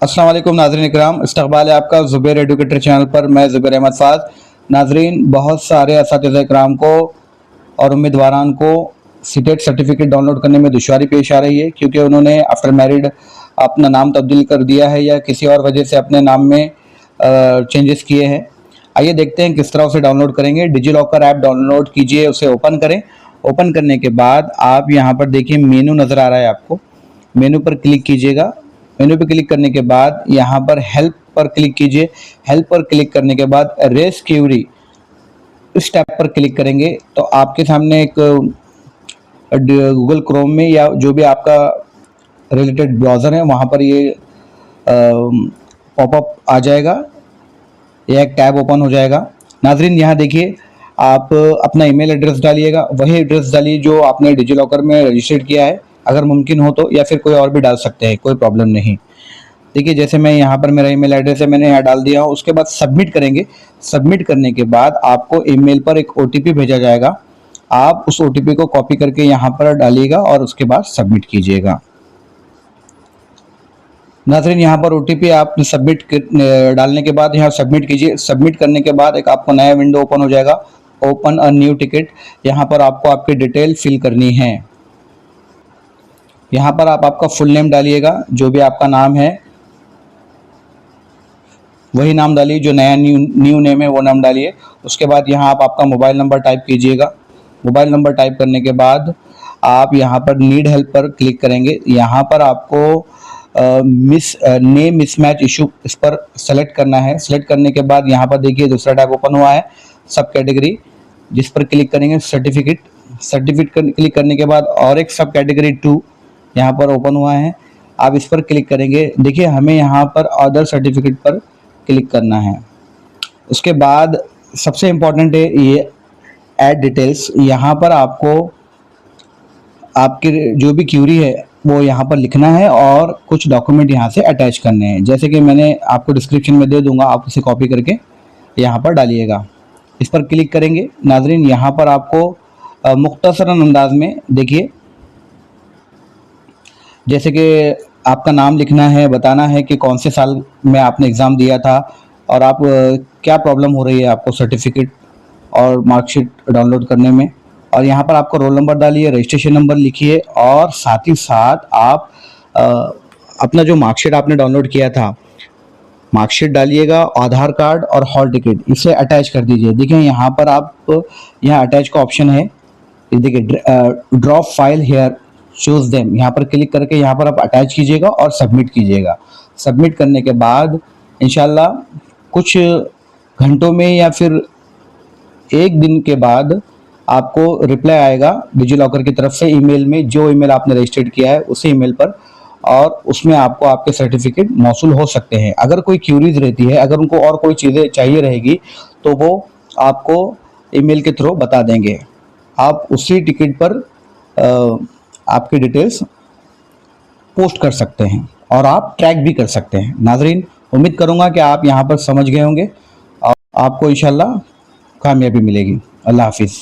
अस्सलाम वालेकुम नाज़रीन इकराम, इस्तक़बाल है आपका ज़ुबैर एडुकेटर चैनल पर। मैं ज़ुबैर अहमद फ़ाज़। नाज़रीन, बहुत सारे असातिज़ा इकराम को और उम्मीदवारान को सीटेट सर्टिफिकेट डाउनलोड करने में दुश्वारी पेश आ रही है, क्योंकि उन्होंने आफ्टर मैरिड अपना नाम तब्दील कर दिया है या किसी और वजह से अपने नाम में चेंजेस किए हैं। आइए देखते हैं किस तरह उसे डाउनलोड करेंगे। डिजी लॉकर ऐप डाउनलोड कीजिए, उसे ओपन करें। ओपन करने के बाद आप यहाँ पर देखिए मेनू नज़र आ रहा है आपको, मेनू पर क्लिक कीजिएगा। मेनू पर क्लिक करने के बाद यहाँ पर हेल्प पर क्लिक कीजिए। हेल्प पर क्लिक करने के बाद रेस क्यूरी इस टैब पर क्लिक करेंगे तो आपके सामने एक गूगल क्रोम में या जो भी आपका रिलेटेड ब्राउज़र है वहाँ पर ये पॉपअप आ जाएगा, यह एक टैब ओपन हो जाएगा। नाज़रीन, यहाँ देखिए आप अपना ईमेल एड्रेस डालिएगा, वही एड्रेस डालिए जो आपने डिजी लॉकर में रजिस्टर्ड किया है, अगर मुमकिन हो तो, या फिर कोई और भी डाल सकते हैं, कोई प्रॉब्लम नहीं। देखिए जैसे मैं यहाँ पर मेरा ईमेल एड्रेस है, मैंने यहाँ डाल दिया हूँ। उसके बाद सबमिट करेंगे। सबमिट करने के बाद आपको ईमेल पर एक ओटीपी भेजा जाएगा। आप उस ओटीपी को कॉपी करके यहाँ पर डालिएगा और उसके बाद सबमिट कीजिएगा। नाज़रीन, यहाँ पर ओटीपी आप सबमिट डालने के बाद यहाँ सबमिट कीजिए। सबमिट करने के बाद एक आपको नया विंडो ओपन हो जाएगा, ओपन अ न्यू टिकट। यहाँ पर आपको आपकी डिटेल फिल करनी है। यहाँ पर आप आपका फुल नेम डालिएगा, जो भी आपका नाम है वही नाम डालिए, जो नया न्यू नेम है वो नाम डालिए। उसके बाद यहाँ आप आपका मोबाइल नंबर टाइप कीजिएगा। मोबाइल नंबर टाइप करने के बाद आप यहाँ पर नीड हेल्प पर क्लिक करेंगे। यहाँ पर आपको नेम मिसमैच इशू इस पर सेलेक्ट करना है। सेलेक्ट करने के बाद यहाँ पर देखिए दूसरा टैब ओपन हुआ है, सब कैटेगरी, जिस पर क्लिक करेंगे सर्टिफिकेट। सर्टिफिकेट क्लिक करने के बाद और एक सब कैटेगरी 2 यहाँ पर ओपन हुआ है, आप इस पर क्लिक करेंगे। देखिए हमें यहाँ पर अदर सर्टिफिकेट पर क्लिक करना है। उसके बाद सबसे इम्पॉर्टेंट है ये ऐड डिटेल्स। यहाँ पर आपको आपके जो भी क्यूरी है वो यहाँ पर लिखना है और कुछ डॉक्यूमेंट यहाँ से अटैच करने हैं, जैसे कि मैंने आपको डिस्क्रिप्शन में दे दूंगा, आप उसे कॉपी करके यहाँ पर डालिएगा। इस पर क्लिक करेंगे। नाज़रीन, यहाँ पर आपको मुख्तसरन अंदाज में देखिए, जैसे कि आपका नाम लिखना है, बताना है कि कौन से साल में आपने एग्ज़ाम दिया था और आप क्या प्रॉब्लम हो रही है आपको सर्टिफिकेट और मार्कशीट डाउनलोड करने में। और यहाँ पर आपको रोल नंबर डालिए, रजिस्ट्रेशन नंबर लिखिए और साथ ही साथ आप अपना जो मार्कशीट आपने डाउनलोड किया था मार्कशीट डालिएगा, आधार कार्ड और हॉल टिकट इसे अटैच कर दीजिए। देखिए यहाँ पर आप यहाँ अटैच का ऑप्शन है, देखिए drop file hair choose them, यहाँ पर क्लिक करके यहाँ पर आप अटैच कीजिएगा और सबमिट कीजिएगा। सबमिट करने के बाद इंशाल्लाह कुछ घंटों में या फिर एक दिन के बाद आपको रिप्लाई आएगा डिजी लॉकर की तरफ से ईमेल में, जो ईमेल आपने रजिस्टर्ड किया है उसी ईमेल पर, और उसमें आपको आपके सर्टिफिकेट मौसूल हो सकते हैं। अगर कोई क्यूरीज रहती है, अगर उनको और कोई चीज़ें चाहिए रहेगी तो वो आपको ईमेल के थ्रू बता देंगे। आप उसी टिकट पर आपकी डिटेल्स पोस्ट कर सकते हैं और आप ट्रैक भी कर सकते हैं। नाजरीन, उम्मीद करूंगा कि आप यहाँ पर समझ गए होंगे और आपको इंशाल्लाह कामयाबी मिलेगी। अल्लाह हाफिज़।